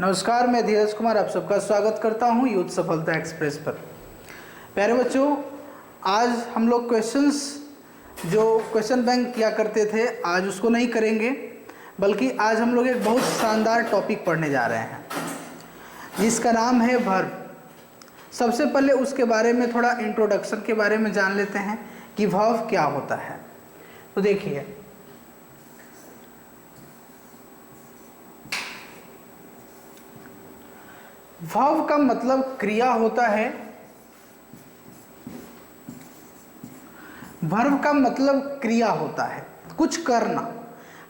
नमस्कार, मैं धीरज कुमार आप सबका स्वागत करता हूं यूथ सफलता एक्सप्रेस पर। प्यारे बच्चों, आज हम लोग जो क्वेश्चन बैंक किया करते थे आज उसको नहीं करेंगे, बल्कि आज हम लोग एक बहुत शानदार टॉपिक पढ़ने जा रहे हैं जिसका नाम है वर्ब। सबसे पहले उसके बारे में थोड़ा इंट्रोडक्शन के बारे में जान लेते हैं कि वर्ब क्या होता है। तो देखिए, वर्ब का मतलब क्रिया होता है। वर्ब का मतलब क्रिया होता है, कुछ करना।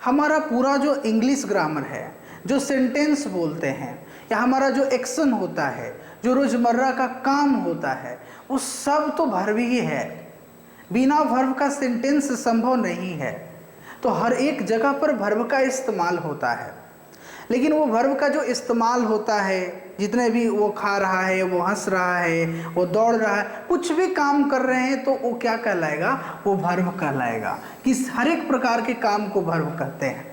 हमारा पूरा जो इंग्लिश ग्रामर है, जो सेंटेंस बोलते हैं या हमारा जो एक्शन होता है, जो रोजमर्रा का काम होता है, वो सब तो वर्ब ही है। बिना वर्ब का सेंटेंस संभव नहीं है। तो हर एक जगह पर वर्ब का इस्तेमाल होता है, लेकिन वो वर्ब का जो इस्तेमाल होता है, जितने भी वो खा रहा है, वो हंस रहा है, वो दौड़ रहा है, कुछ भी काम कर रहे हैं, तो वो क्या कहलाएगा? वो वर्ब कहलाएगा। किस हर एक प्रकार के काम को वर्ब कहते हैं।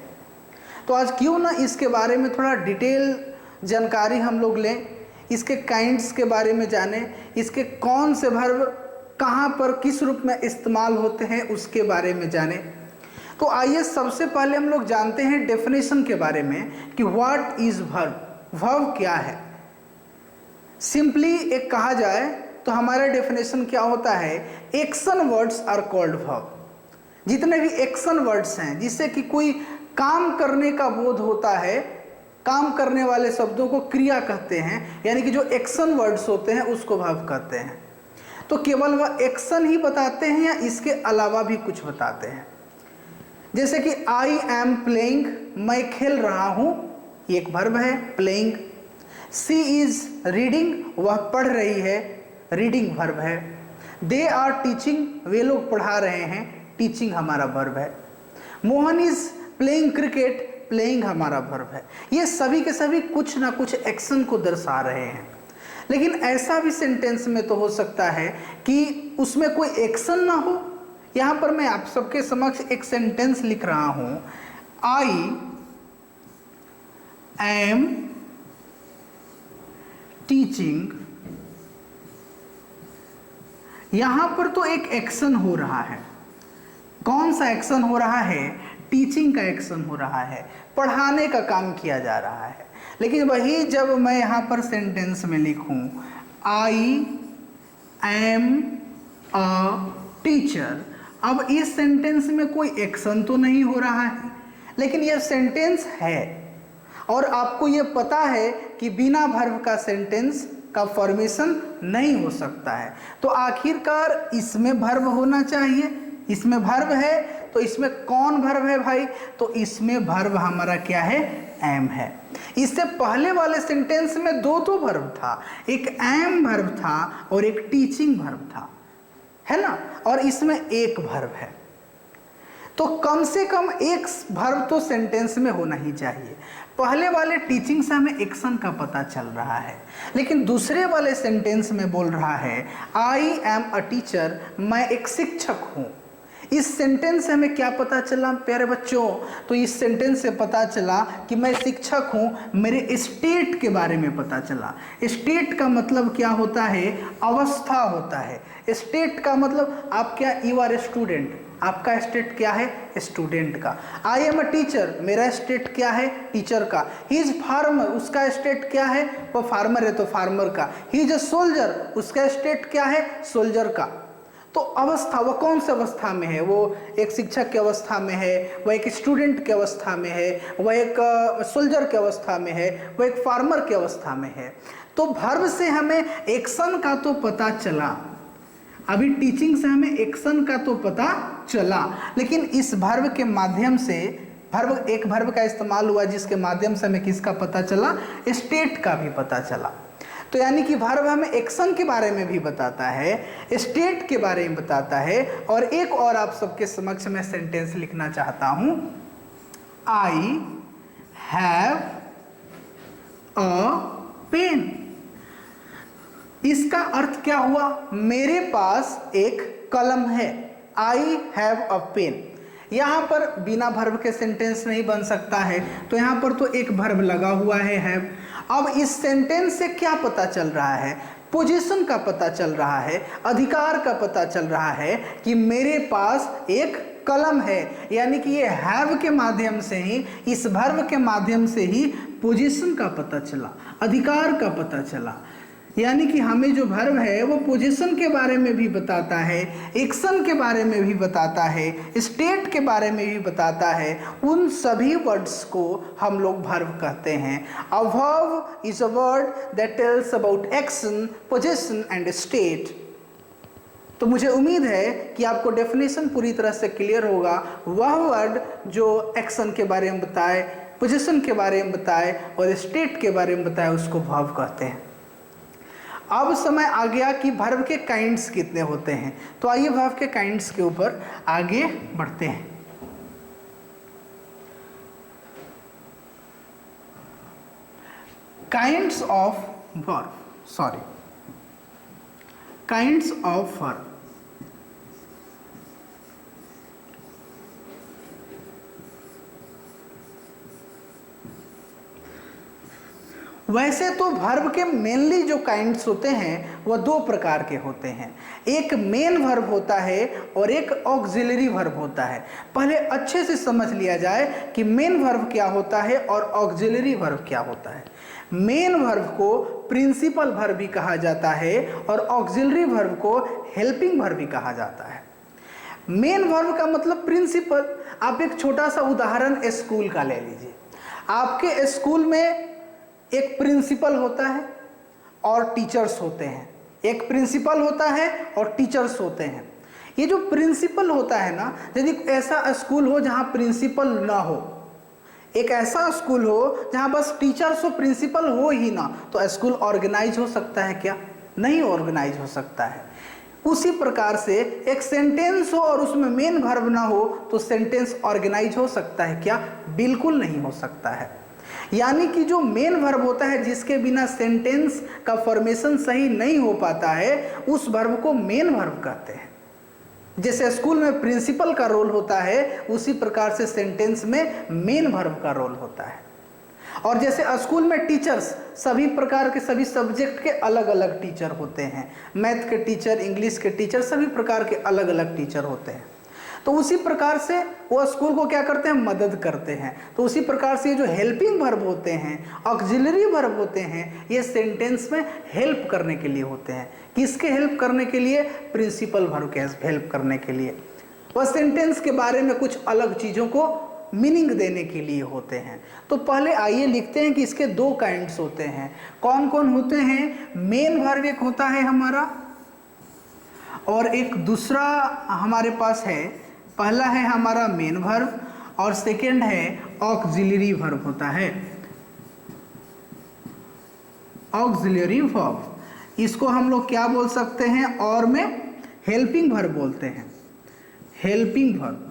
तो आज क्यों ना इसके बारे में थोड़ा डिटेल जानकारी हम लोग लें, इसके काइंड्स के बारे में जानें, इसके कौन से वर्ब कहाँ पर किस रूप में इस्तेमाल होते हैं उसके बारे में जानें। तो आइए सबसे पहले हम लोग जानते हैं डेफिनेशन के बारे में कि व्हाट इज वर्ब। वर्ब क्या है? सिंपली एक कहा जाए तो हमारा डेफिनेशन क्या होता है? Action words are called verb. जितने भी एक्शन वर्ड्स हैं जिससे कि कोई काम करने का बोध होता है, काम करने वाले शब्दों को क्रिया कहते हैं, यानी कि जो एक्शन वर्ड्स होते हैं उसको वर्ब कहते हैं। तो केवल वह एक्शन ही बताते हैं या इसके अलावा भी कुछ बताते हैं? जैसे कि आई एम प्लेइंग, मैं खेल रहा हूं, ये एक वर्ब है, प्लेइंग। सी इज रीडिंग, वह पढ़ रही है, रीडिंग वर्ब है। दे आर टीचिंग, वे लोग पढ़ा रहे हैं, टीचिंग हमारा वर्ब है। Mohan is playing cricket, playing हमारा वर्ब है। ये सभी के सभी कुछ ना कुछ एक्शन को दर्शा रहे हैं। लेकिन ऐसा भी सेंटेंस में तो हो सकता है कि उसमें कोई एक्शन ना हो। यहां पर मैं आप सबके समक्ष एक सेंटेंस लिख रहा हूं, आई एम टीचिंग। यहां पर तो एक एक्शन हो रहा है। कौन सा एक्शन हो रहा है? टीचिंग का एक्शन हो रहा है, पढ़ाने का काम किया जा रहा है। लेकिन वही जब मैं यहां पर सेंटेंस में लिखूं आई एम अ टीचर, अब इस सेंटेंस में कोई एक्शन तो नहीं हो रहा है, लेकिन यह सेंटेंस है और आपको यह पता है कि बिना वर्ब का सेंटेंस का फॉर्मेशन नहीं हो सकता है। तो आखिरकार इसमें वर्ब होना चाहिए। इसमें वर्ब है, तो इसमें कौन वर्ब है भाई? तो इसमें वर्ब हमारा क्या है? एम है। इससे पहले वाले सेंटेंस में दो वर्ब था, एक एम वर्ब था और एक टीचिंग वर्ब था, है ना? और इसमें एक वर्ब है। तो कम से कम एक वर्ब तो सेंटेंस में होना ही चाहिए। पहले वाले टीचिंग से हमें एक्शन का पता चल रहा है, लेकिन दूसरे वाले सेंटेंस में बोल रहा है आई एम अ टीचर, मैं एक शिक्षक हूं। इस सेंटेंस से हमें क्या पता चला प्यारे बच्चों? तो इस सेंटेंस से पता चला कि मैं शिक्षक हूं, मेरे स्टेट के बारे में पता चला। स्टेट का मतलब क्या होता है? अवस्था होता है। स्टेट का मतलब आप क्या? यू आर स्टूडेंट, आपका स्टेट क्या है? स्टूडेंट का। आई एम अ टीचर, मेरा स्टेट क्या है? टीचर का। ही इज फार्मर, उसका स्टेट क्या है? वो फार्मर है तो फार्मर का। ही इज अ सोल्जर, उसका स्टेट क्या है? सोल्जर का। तो अवस्था, वह कौन सी अवस्था में है? वो एक शिक्षक की अवस्था में है, वह एक स्टूडेंट की अवस्था में है, वह एक सोल्जर की अवस्था में है, वह एक फार्मर की अवस्था में है। तो वर्ब से हमें एक्शन का तो पता चला, अभी टीचिंग से हमें एक्शन का तो पता चला, लेकिन इस वर्ब के माध्यम से एक वर्ब का इस्तेमाल हुआ जिसके माध्यम से हमें किसका पता चला? स्टेट का भी पता चला। तो यानी कि वर्ब हमें एक्शन के बारे में भी बताता है, स्टेट के बारे में बताता है। और एक और आप सबके समक्ष में सेंटेंस लिखना चाहता हूं, आई हैव अ पेन। इसका अर्थ क्या हुआ? मेरे पास एक कलम है। I have a pen. यहाँ पर बिना वर्ब के सेंटेंस नहीं बन सकता है, तो यहाँ पर तो एक वर्ब लगा हुआ है हैव। अब इस सेंटेंस से क्या पता चल रहा है? पोजीशन का पता चल रहा है, अधिकार का पता चल रहा है कि मेरे पास एक कलम है, यानी कि ये हैव के माध्यम से ही, इस वर्ब के माध्यम से ही पोजीशन का पता चला, अधिकार का पता चला। यानी कि हमें जो वर्ब है वो पोजीशन के बारे में भी बताता है, एक्शन के बारे में भी बताता है, स्टेट के बारे में भी बताता है। उन सभी वर्ड्स को हम लोग वर्ब कहते हैं। A verb is a word that tells about action, position and state. तो मुझे उम्मीद है कि आपको डेफिनेशन पूरी तरह से क्लियर होगा। वह वर्ड जो एक्शन के बारे में बताए, पोजीशन के बारे में बताए और स्टेट के बारे में बताए, उसको वर्ब कहते हैं। अब समय आ गया कि वर्ब के काइंड्स कितने होते हैं, तो आइए वर्ब के काइंड्स के ऊपर आगे बढ़ते हैं। Kinds of verb, kinds of verb. वैसे तो वर्ब के मेनली जो काइंड्स होते हैं वह दो प्रकार के होते हैं। एक मेन वर्ब होता है और एक ऑक्सिलरी वर्ब होता है। पहले अच्छे से समझ लिया जाए कि मेन वर्ब क्या होता है और ऑक्सिलरी वर्ब क्या होता है। मेन वर्ब को प्रिंसिपल वर्ब भी कहा जाता है और ऑक्सिलरी वर्ब को हेल्पिंग वर्ब भी कहा जाता है। मेन वर्ब का मतलब प्रिंसिपल। आप एक छोटा सा उदाहरण स्कूल का ले लीजिए। आपके स्कूल में एक प्रिंसिपल होता है और टीचर्स होते हैं। एक प्रिंसिपल होता है और टीचर्स होते हैं। ये जो प्रिंसिपल होता है ना, यदि ऐसा स्कूल हो जहाँ प्रिंसिपल ना हो, एक ऐसा स्कूल हो जहाँ बस टीचर्स हो, प्रिंसिपल हो ही ना, तो स्कूल ऑर्गेनाइज हो सकता है क्या? नहीं ऑर्गेनाइज हो सकता है। उसी प्रकार से एक सेंटेंस हो और उसमें मेन वर्ब ना हो तो सेंटेंस ऑर्गेनाइज हो सकता है क्या? बिल्कुल नहीं हो सकता है। यानी कि जो मेन वर्ब होता है, जिसके बिना सेंटेंस का फॉर्मेशन सही नहीं हो पाता है, उस वर्ब को मेन वर्ब कहते हैं। जैसे स्कूल में प्रिंसिपल का रोल होता है, उसी प्रकार से सेंटेंस में मेन वर्ब का रोल होता है। और जैसे स्कूल में टीचर्स, सभी प्रकार के सभी सब्जेक्ट के अलग अलग टीचर होते हैं। मैथ के टीचर, इंग्लिश के टीचर, सभी प्रकार के अलग अलग टीचर होते हैं। तो उसी प्रकार से वो स्कूल को क्या करते हैं? मदद करते हैं। तो उसी प्रकार से ये जो हेल्पिंग वर्ब होते हैं, ऑक्सिलरी वर्ब होते हैं, ये सेंटेंस में हेल्प करने के लिए होते हैं। किसके हेल्प करने के लिए? प्रिंसिपल वर्ब के हेल्प करने के लिए। वह सेंटेंस के बारे में कुछ अलग चीज़ों को मीनिंग देने के लिए होते हैं। तो पहले आइए लिखते हैं कि इसके दो काइंड्स होते हैं। कौन कौन होते हैं? मेन वर्ब एक होता है हमारा, और एक दूसरा हमारे पास है। पहला है हमारा मेन वर्ब और सेकंड है ऑक्सिलरी वर्ब होता है। ऑक्सिलरी वर्ब, इसको हम लोग क्या बोल सकते हैं? और में हेल्पिंग वर्ब बोलते हैं। Helping verb.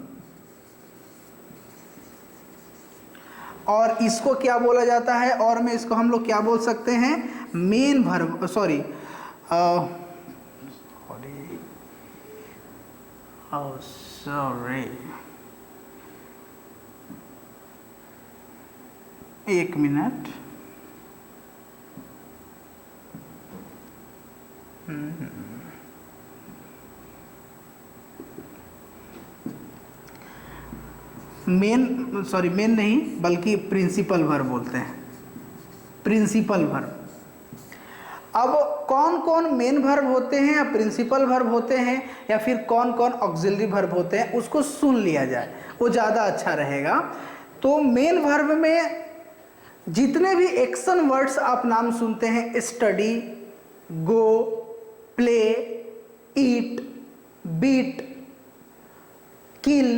और इसको क्या बोला जाता है? और में इसको हम लोग क्या बोल सकते हैं? मेन वर्ब, सॉरी एक मिनट। मेन नहीं बल्कि प्रिंसिपल वर्ब बोलते हैं। Principal verb. अब कौन कौन मेन वर्ब होते हैं या प्रिंसिपल वर्ब होते हैं या फिर कौन कौन ऑक्सिलरी वर्ब होते हैं, उसको सुन लिया जाए, वो ज़्यादा अच्छा रहेगा। तो मेन वर्ब में जितने भी एक्शन वर्ड्स आप नाम सुनते हैं, स्टडी, गो, प्ले, ईट, बीट, किल,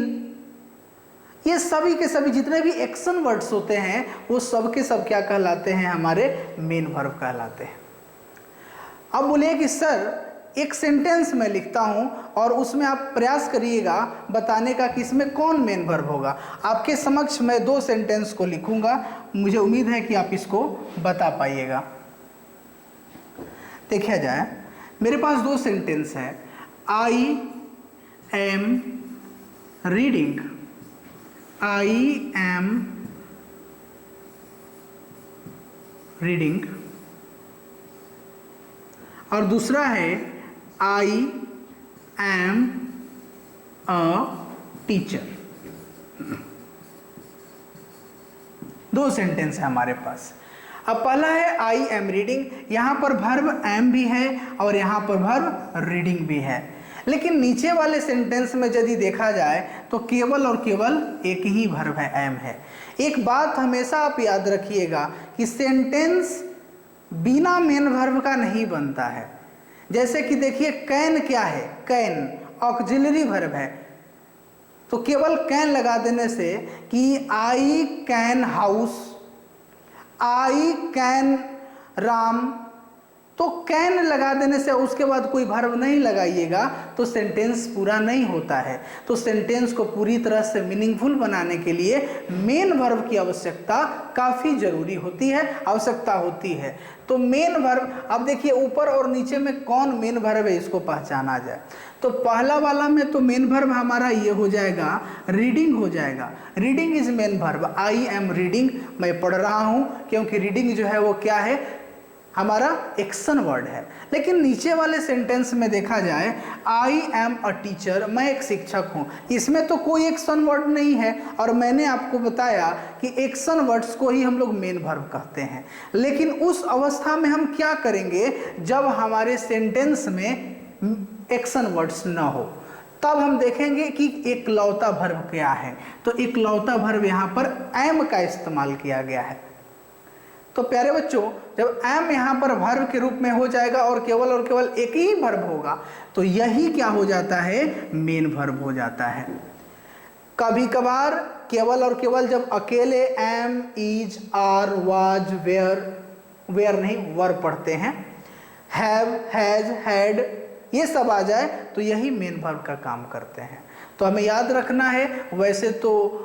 ये सभी के सभी जितने भी एक्शन वर्ड्स होते हैं वो सब के सब क्या कहलाते हैं? हमारे मेन वर्ब कहलाते हैं। अब बोलिए कि सर एक सेंटेंस में लिखता हूं और उसमें आप प्रयास करिएगा बताने का कि इसमें कौन मेन वर्ब होगा। आपके समक्ष मैं दो सेंटेंस को लिखूंगा, मुझे उम्मीद है कि आप इसको बता पाइएगा। देखा जाए, मेरे पास दो सेंटेंस है। I am reading I am reading, और दूसरा है आई एम अ टीचर। दो सेंटेंस है हमारे पास। अब पहला है आई एम रीडिंग, यहाँ पर वर्ब एम भी है और यहाँ पर वर्ब रीडिंग भी है, लेकिन नीचे वाले सेंटेंस में यदि देखा जाए तो केवल और केवल एक ही वर्ब है, एम है। एक बात हमेशा आप याद रखिएगा कि सेंटेंस बिना मेन वर्ब का नहीं बनता है। जैसे कि देखिए कैन क्या है, कैन ऑक्सिलरी वर्ब है, तो केवल कैन लगा देने से कि I can house, I can Ram, तो कैन लगा देने से उसके बाद कोई वर्ब नहीं लगाइएगा तो सेंटेंस पूरा नहीं होता है। तो सेंटेंस को पूरी तरह से मीनिंगफुल बनाने के लिए मेन वर्ब की आवश्यकता काफ़ी जरूरी होती है, आवश्यकता होती है। तो मेन वर्ब, अब देखिए ऊपर और नीचे में कौन मेन वर्ब है इसको पहचाना जाए तो पहला वाला में तो मेन वर्ब हमारा ये हो जाएगा, रीडिंग हो जाएगा। Reading is main verb, I am reading, मैं पढ़ रहा हूँ, क्योंकि रीडिंग जो है वो क्या है, हमारा एक्शन वर्ड है। लेकिन नीचे वाले सेंटेंस में देखा जाए आई एम अ टीचर, मैं एक शिक्षक हूँ, इसमें तो कोई एक्शन वर्ड नहीं है, और मैंने आपको बताया कि एक्शन वर्ड्स को ही हम लोग मेन वर्ब कहते हैं। लेकिन उस अवस्था में हम क्या करेंगे, जब हमारे सेंटेंस में एक्शन वर्ड्स ना हो, तब हम देखेंगे कि एकलौता वर्ब क्या है। तो एकलौता वर्ब यहाँ पर एम का इस्तेमाल किया गया है। तो प्यारे बच्चों, जब एम यहाँ पर वर्ब के रूप में हो जाएगा और केवल एक ही वर्ब होगा तो यही क्या हो जाता है, मेन वर्ब हो जाता है। कभी कभार केवल और केवल जब अकेले am, is, are, was, were नहीं वर्ब पढ़ते हैं, हैव, हैज, हैड, ये सब आ जाए तो यही मेन वर्ब का काम करते हैं। तो हमें याद रखना है, वैसे तो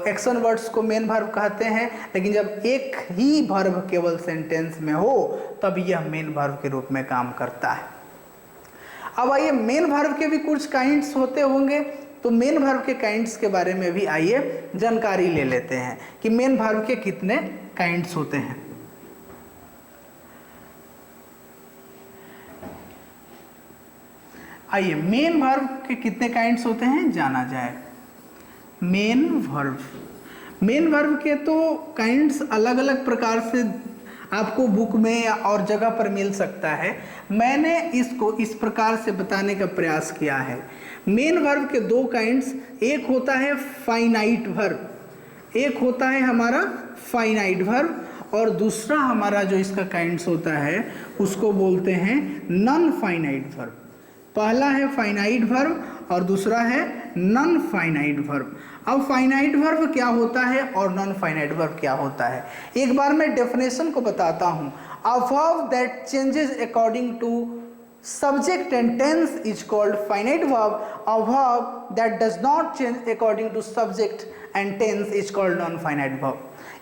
एक्शन वर्ड्स को मेन वर्ब कहते हैं, लेकिन जब एक ही वर्ब केवल सेंटेंस में हो तब यह मेन वर्ब के रूप में काम करता है। अब आइए, मेन वर्ब के भी कुछ काइंड्स होते होंगे, तो मेन वर्ब के काइंड्स के बारे में भी आइए जानकारी ले लेते हैं कि मेन वर्ब के कितने काइंड्स होते हैं। आइए मेन वर्ब के कितने काइंड्स होते हैं जाना जाए। मेन वर्ब के तो काइंड्स अलग अलग प्रकार से आपको बुक में या और जगह पर मिल सकता है। मैंने इसको इस प्रकार से बताने का प्रयास किया है। मेन वर्ब के दो काइंड्स, एक होता है फाइनाइट वर्ब, एक होता है हमारा फाइनाइट वर्ब, और दूसरा हमारा जो इसका काइंड्स होता है उसको बोलते हैं नॉन फाइनाइट वर्ब। पहला है फाइनाइट वर्ब और दूसरा है नॉन फाइनाइट वर्ब। अब फाइनाइट वर्ब क्या होता है और नॉन फाइनाइट वर्ब क्या होता है, एक बार मैं डेफिनेशन को बताता हूँ। A verb that changes according to subject and tense is called finite verb. A verb that does not change according to subject and tense is called non-finite verb.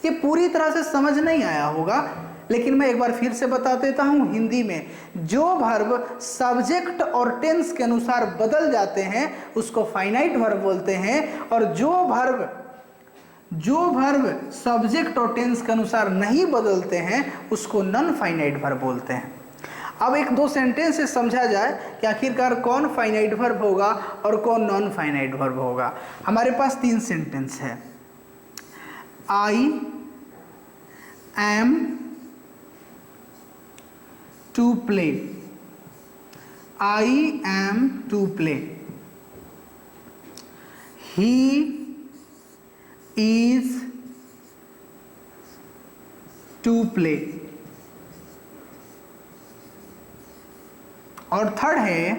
ये पूरी तरह से समझ नहीं आया होगा, लेकिन मैं एक बार फिर से बता देता हूँ हिंदी में। जो वर्ब सब्जेक्ट और टेंस के अनुसार बदल जाते हैं उसको फाइनाइट वर्ब बोलते हैं, और जो वर्ब सब्जेक्ट और टेंस के अनुसार नहीं बदलते हैं उसको नॉन फाइनाइट वर्ब बोलते हैं। अब एक दो सेंटेंस से समझा जाए कि आखिरकार कौन फाइनाइट वर्ब होगा और कौन नॉन फाइनाइट वर्ब होगा। हमारे पास तीन सेंटेंस है। I am to play, I am to play, he is to play, और थर्ड है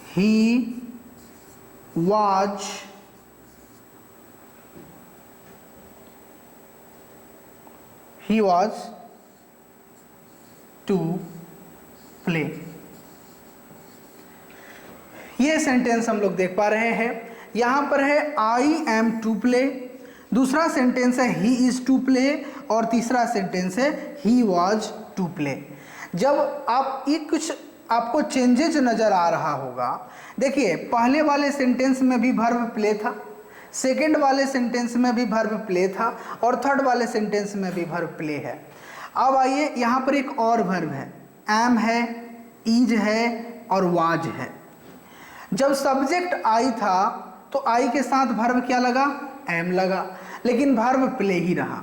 ही was to play। ये सेंटेंस हम लोग देख पा रहे हैं। यहां पर है आई एम टू प्ले, दूसरा सेंटेंस है ही इज टू प्ले, और तीसरा सेंटेंस है ही वॉज टू प्ले। जब आप ये कुछ आपको चेंजेज नजर आ रहा होगा, देखिए पहले वाले सेंटेंस में भी वर्ब प्ले था, सेकंड वाले सेंटेंस में भी वर्ब प्ले था और थर्ड वाले सेंटेंस में भी वर्ब प्ले है। अब आइए यहाँ पर एक और वर्ब है, एम है, इज है और वाज है। जब सब्जेक्ट आई था तो आई के साथ वर्ब क्या लगा, एम लगा, लेकिन वर्ब प्ले ही रहा।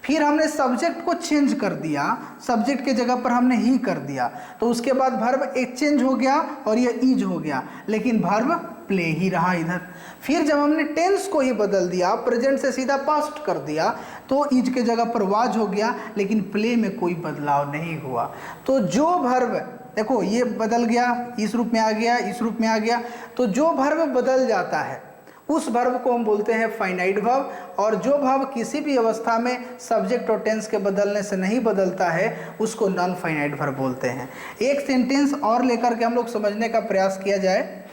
फिर हमने सब्जेक्ट को चेंज कर दिया, सब्जेक्ट के जगह पर हमने ही कर दिया, तो उसके बाद वर्ब एक्सचेंज हो गया और ये इज हो गया, लेकिन वर्ब प्ले ही रहा इधर। फिर जब हमने टेंस को ही बदल दिया, प्रेजेंट से सीधा पास्ट कर दिया, तो इज के जगह पर वाज हो गया, लेकिन प्ले में कोई बदलाव नहीं हुआ। तो जो वर्ब, देखो ये बदल गया, इस रूप में आ गया, इस रूप में आ गया, तो जो वर्ब बदल जाता है उस वर्ब को हम बोलते हैं फाइनाइट वर्ब, और जो वर्ब किसी भी अवस्था में सब्जेक्ट और टेंस के बदलने से नहीं बदलता है उसको नॉन फाइनाइट वर्ब बोलते हैं। एक सेंटेंस और लेकर के हम लोग समझने का प्रयास किया जाए,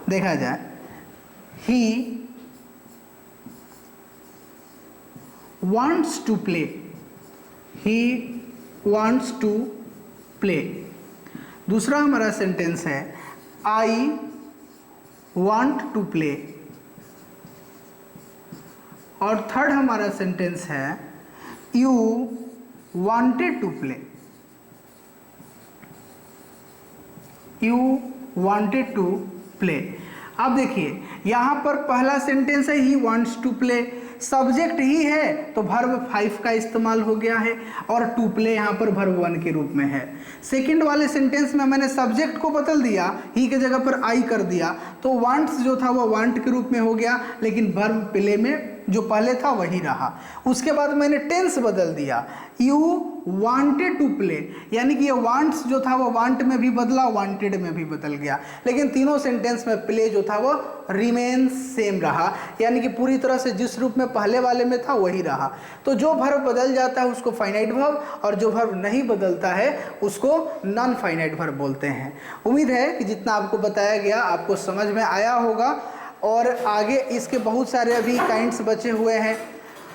देखा जाए। ही wants to play, he wants to play। दूसरा हमारा सेंटेंस है आई want to play, और थर्ड हमारा सेंटेंस है you wanted to play, you wanted to play। अब देखिए यहाँ पर पहला सेंटेंस है ही wants to play, सब्जेक्ट ही है तो वर्ब 5 का इस्तेमाल हो गया है और टू प्ले यहाँ पर वर्ब 1 के रूप में है। सेकंड वाले सेंटेंस में मैंने सब्जेक्ट को बदल दिया, ही के जगह पर आई कर दिया, तो वांट्स जो था वो वांट के रूप में हो गया, लेकिन वर्ब प्ले में जो पहले था वही रहा। उसके बाद मैंने टेंस बदल दिया, यू वांटेड टू प्ले, यानी कि ये वांट्स जो था वो वांट में भी बदला, वांटेड में भी बदल गया, लेकिन तीनों सेंटेंस में प्ले जो था वो रिमेन सेम रहा, यानी कि पूरी तरह से जिस रूप में पहले वाले में था वही रहा। तो जो वर्ब बदल जाता है उसको फाइनाइट वर्ब, और जो वर्ब नहीं बदलता है उसको नॉन फाइनाइट वर्ब बोलते हैं। उम्मीद है कि जितना आपको बताया गया आपको समझ में आया होगा, और आगे इसके बहुत सारे अभी काइंड्स बचे हुए हैं,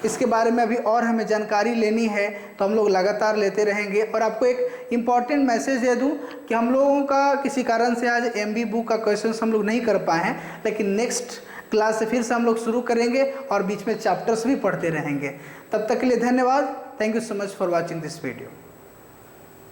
इसके बारे में अभी और हमें जानकारी लेनी है, तो हम लोग लगातार लेते रहेंगे। और आपको एक इम्पॉर्टेंट मैसेज दे दूं कि हम लोगों का किसी कारण से आज एमबी बुक का क्वेश्चन हम लोग नहीं कर पाए हैं, लेकिन नेक्स्ट क्लास से फिर से हम लोग शुरू करेंगे और बीच में चैप्टर्स भी पढ़ते रहेंगे। तब तक के लिए धन्यवाद। Thank you so much for watching this video.